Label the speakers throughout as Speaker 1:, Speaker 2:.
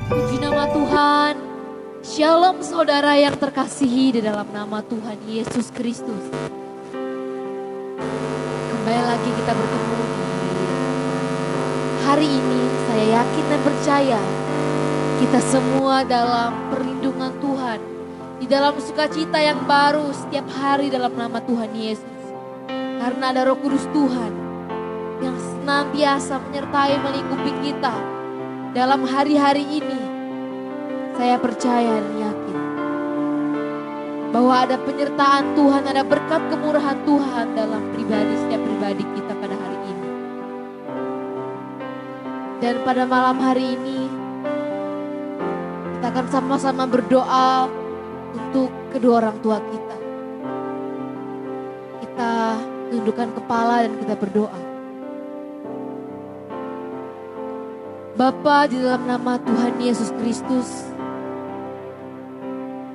Speaker 1: Puji nama Tuhan. Shalom saudara yang terkasihi di dalam nama Tuhan Yesus Kristus. Kembali lagi kita bertemu di hari ini. Saya yakin dan percaya kita semua dalam perlindungan Tuhan. Di dalam sukacita yang baru setiap hari dalam nama Tuhan Yesus. Karena ada Roh Kudus Tuhan yang senantiasa menyertai melingkupi kita dalam hari-hari ini. Saya percaya dan yakin bahwa ada penyertaan Tuhan, ada berkat kemurahan Tuhan dalam setiap pribadi kita pada hari ini. Dan pada malam hari ini kita akan sama-sama berdoa untuk kedua orang tua kita. Kita tundukkan kepala dan kita berdoa. Bapa, di dalam nama Tuhan Yesus Kristus,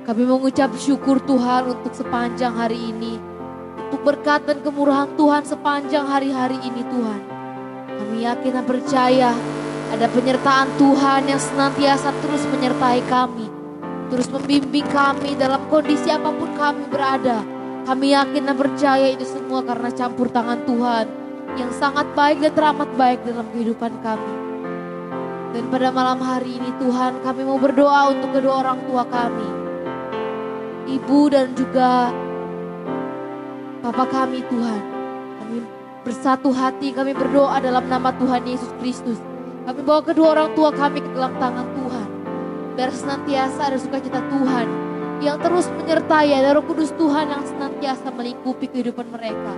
Speaker 1: kami mengucap syukur Tuhan untuk sepanjang hari ini. Untuk berkat dan kemurahan Tuhan sepanjang hari-hari ini Tuhan. Kami yakin dan percaya ada penyertaan Tuhan yang senantiasa terus menyertai kami. Terus membimbing kami dalam kondisi apapun kami berada. Kami yakin dan percaya itu semua karena campur tangan Tuhan yang sangat baik dan teramat baik dalam kehidupan kami. Dan pada malam hari ini Tuhan, kami mau berdoa untuk kedua orang tua kami. Ibu dan juga Papa kami Tuhan. Kami bersatu hati, kami berdoa dalam nama Tuhan Yesus Kristus. Kami bawa kedua orang tua kami ke dalam tangan Tuhan. Biar senantiasa ada sukacita Tuhan yang terus menyertai, ada Roh Kudus Tuhan yang senantiasa melingkupi kehidupan mereka.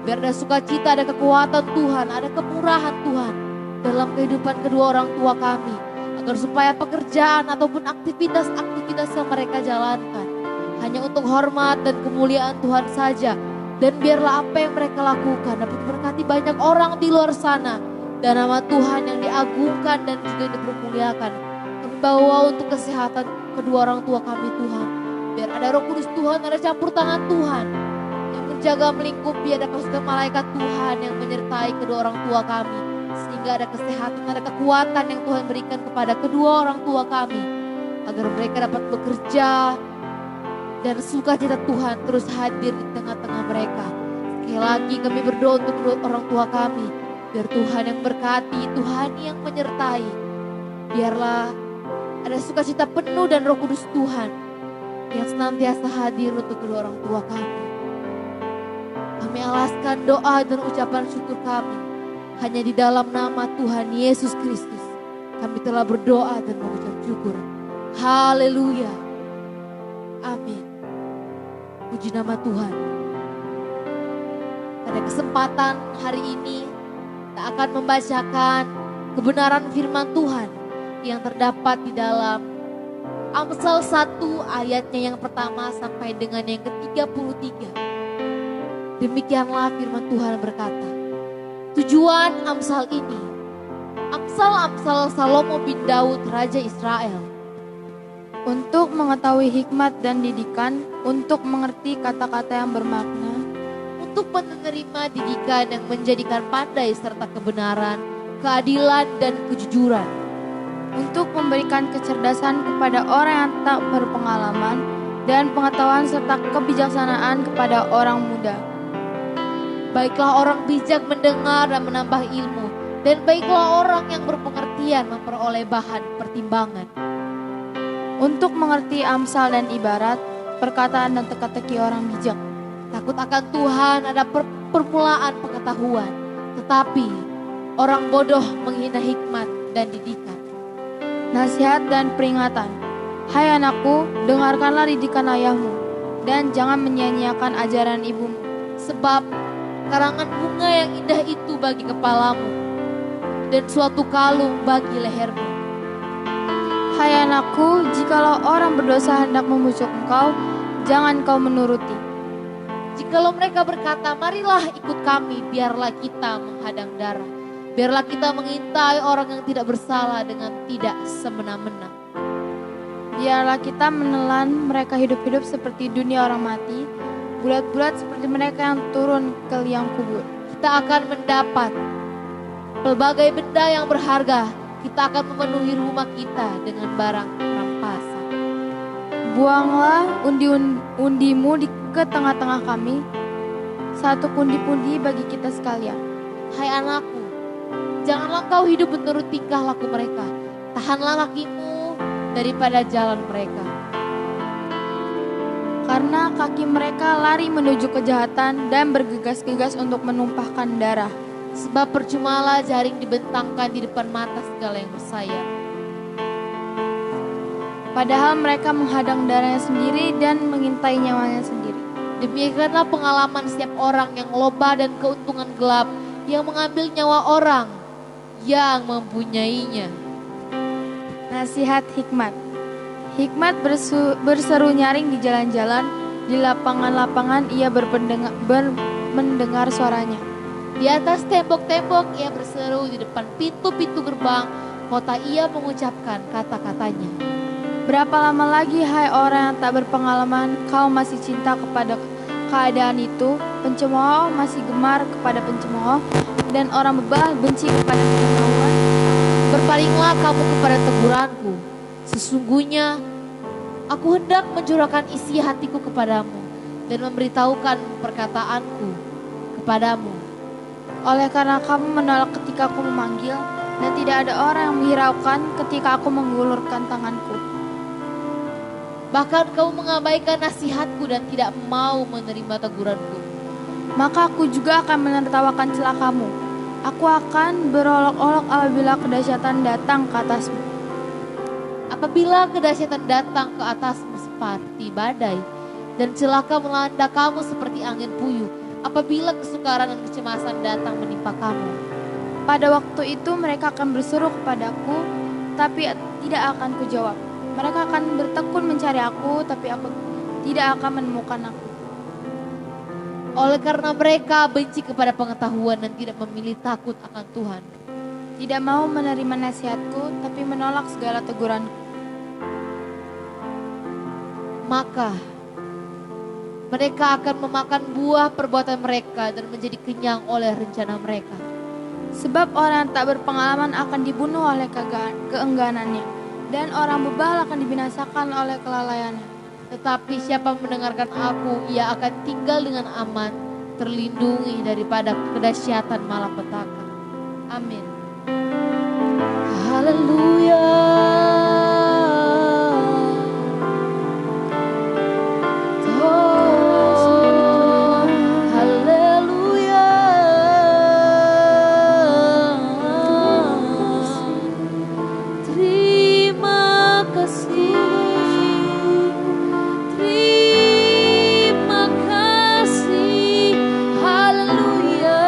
Speaker 1: Biar ada sukacita, ada kekuatan Tuhan, ada kemurahan Tuhan dalam kehidupan kedua orang tua kami. Agar supaya pekerjaan ataupun aktivitas-aktivitas yang mereka jalankan hanya untuk hormat dan kemuliaan Tuhan saja. Dan biarlah apa yang mereka lakukan dapat berkati banyak orang di luar sana. Dan nama Tuhan yang diagungkan dan juga dipermuliakan. Kami bawa untuk kesehatan kedua orang tua kami Tuhan. Biar ada Roh Kudus Tuhan, ada campur tangan Tuhan yang menjaga melingkupi, ada pasukan malaikat Tuhan yang menyertai kedua orang tua kami. Sehingga ada kesehatan, ada kekuatan yang Tuhan berikan kepada kedua orang tua kami. Agar mereka dapat bekerja dan sukacita Tuhan terus hadir di tengah-tengah mereka. Sekali lagi kami berdoa untuk kedua orang tua kami. Biar Tuhan yang berkati, Tuhan yang menyertai. Biarlah ada sukacita penuh dan Roh Kudus Tuhan yang senantiasa hadir untuk kedua orang tua kami. Kami alaskan doa dan ucapan syukur kami hanya di dalam nama Tuhan Yesus Kristus. Kami telah berdoa dan mengucap syukur. Haleluya. Amin. Puji nama Tuhan. Pada kesempatan hari ini kita akan membacakan kebenaran firman Tuhan yang terdapat di dalam Amsal 1 ayatnya yang pertama sampai dengan yang ke-33. Demikianlah firman Tuhan berkata, tujuan Amsal ini, Amsal Salomo bin Daud Raja Israel.
Speaker 2: Untuk mengetahui hikmat dan didikan, untuk mengerti kata-kata yang bermakna,
Speaker 1: untuk menerima didikan yang menjadikan pandai serta kebenaran, keadilan dan kejujuran.
Speaker 2: untuk memberikan kecerdasan kepada orang yang tak berpengalaman dan pengetahuan serta kebijaksanaan kepada orang muda.
Speaker 1: Baiklah orang bijak mendengar dan menambah ilmu, dan baiklah orang yang berpengertian memperoleh bahan pertimbangan.
Speaker 2: Untuk mengerti amsal dan ibarat, perkataan dan teka-teki orang bijak.
Speaker 1: Takut akan Tuhan ada permulaan pengetahuan, tetapi orang bodoh menghina hikmat dan didikan.
Speaker 2: Nasihat dan peringatan. Hai anakku, dengarkanlah didikan ayahmu, dan jangan menyia-nyiakan ajaran ibumu.
Speaker 1: Sebab karangan bunga yang indah itu bagi kepalamu, dan suatu kalung bagi lehermu.
Speaker 2: Hai anakku, jikalau orang berdosa hendak membujuk engkau, jangan kau menuruti.
Speaker 1: Jikalau mereka berkata, marilah ikut kami, biarlah kita menghadang darah. Biarlah kita mengintai orang yang tidak bersalah dengan tidak semena-mena.
Speaker 2: Biarlah kita menelan mereka hidup-hidup seperti dunia orang mati, bulat-bulat seperti mereka yang turun ke liang kubur.
Speaker 1: Kita akan mendapat pelbagai benda yang berharga, kita akan memenuhi rumah kita dengan barang rampasan.
Speaker 2: Buanglah undi-undimu ke tengah-tengah kami, satu pundi-pundi bagi kita sekalian.
Speaker 1: Hai anakku, janganlah kau hidup menurut tingkah laku mereka. Tahanlah kakimu daripada jalan mereka.
Speaker 2: Karena kaki mereka lari menuju kejahatan dan bergegas-gegas untuk menumpahkan darah.
Speaker 1: Sebab percumalah jaring dibentangkan di depan mata segala yang bersayap.
Speaker 2: Padahal mereka menghadang darahnya sendiri dan mengintai nyawanya sendiri.
Speaker 1: Demikianlah pengalaman setiap orang yang loba dan keuntungan gelap, yang mengambil nyawa orang yang mempunyainya.
Speaker 2: Nasihat hikmat. Hikmat berseru nyaring di jalan-jalan, di lapangan-lapangan ia mendengar suaranya.
Speaker 1: Di atas tembok-tembok ia berseru, di depan pintu-pintu gerbang kota ia mengucapkan kata-katanya.
Speaker 2: Berapa lama lagi hai orang yang tak berpengalaman, kau masih cinta kepada keadaan itu, pencemooh masih gemar kepada pencemooh, dan orang bebal benci kepada pengetahuan.
Speaker 1: Berpalinglah kamu kepada teguranku. Sesungguhnya aku hendak mencurahkan isi hatiku kepadamu dan memberitahukan perkataanku kepadamu.
Speaker 2: Oleh karena kamu menolak ketika aku memanggil, dan tidak ada orang yang menghiraukan ketika aku mengulurkan tanganku.
Speaker 1: Bahkan kamu mengabaikan nasihatku dan tidak mau menerima teguranku.
Speaker 2: Maka aku juga akan menertawakan celakamu. Aku akan berolok-olok apabila kedahsyatan datang ke atasmu.
Speaker 1: Apabila kedahsyatan datang ke atasmu seperti badai, dan celaka melanda kamu seperti angin puyuh, apabila kesukaran dan kecemasan datang menimpa kamu.
Speaker 2: Pada waktu itu mereka akan berseru kepadaku, tapi tidak akan kujawab. Mereka akan bertekun mencari aku, tapi aku tidak akan menemukan aku.
Speaker 1: Oleh karena mereka benci kepada pengetahuan dan tidak memilih takut akan Tuhan.
Speaker 2: Tidak mau menerima nasihatku, tapi menolak segala teguranku.
Speaker 1: Maka mereka akan memakan buah perbuatan mereka dan menjadi kenyang oleh rencana mereka.
Speaker 2: Sebab orang yang tak berpengalaman akan dibunuh oleh keengganannya, dan orang bebal akan dibinasakan oleh kelalaiannya.
Speaker 1: Tetapi siapa mendengarkan aku, ia akan tinggal dengan aman, terlindungi daripada kedahsyatan malapetaka. Amin. Haleluya. Oh, haleluya. Terima kasih. Terima kasih. Haleluya.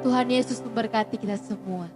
Speaker 1: Tuhan Yesus memberkati kita semua.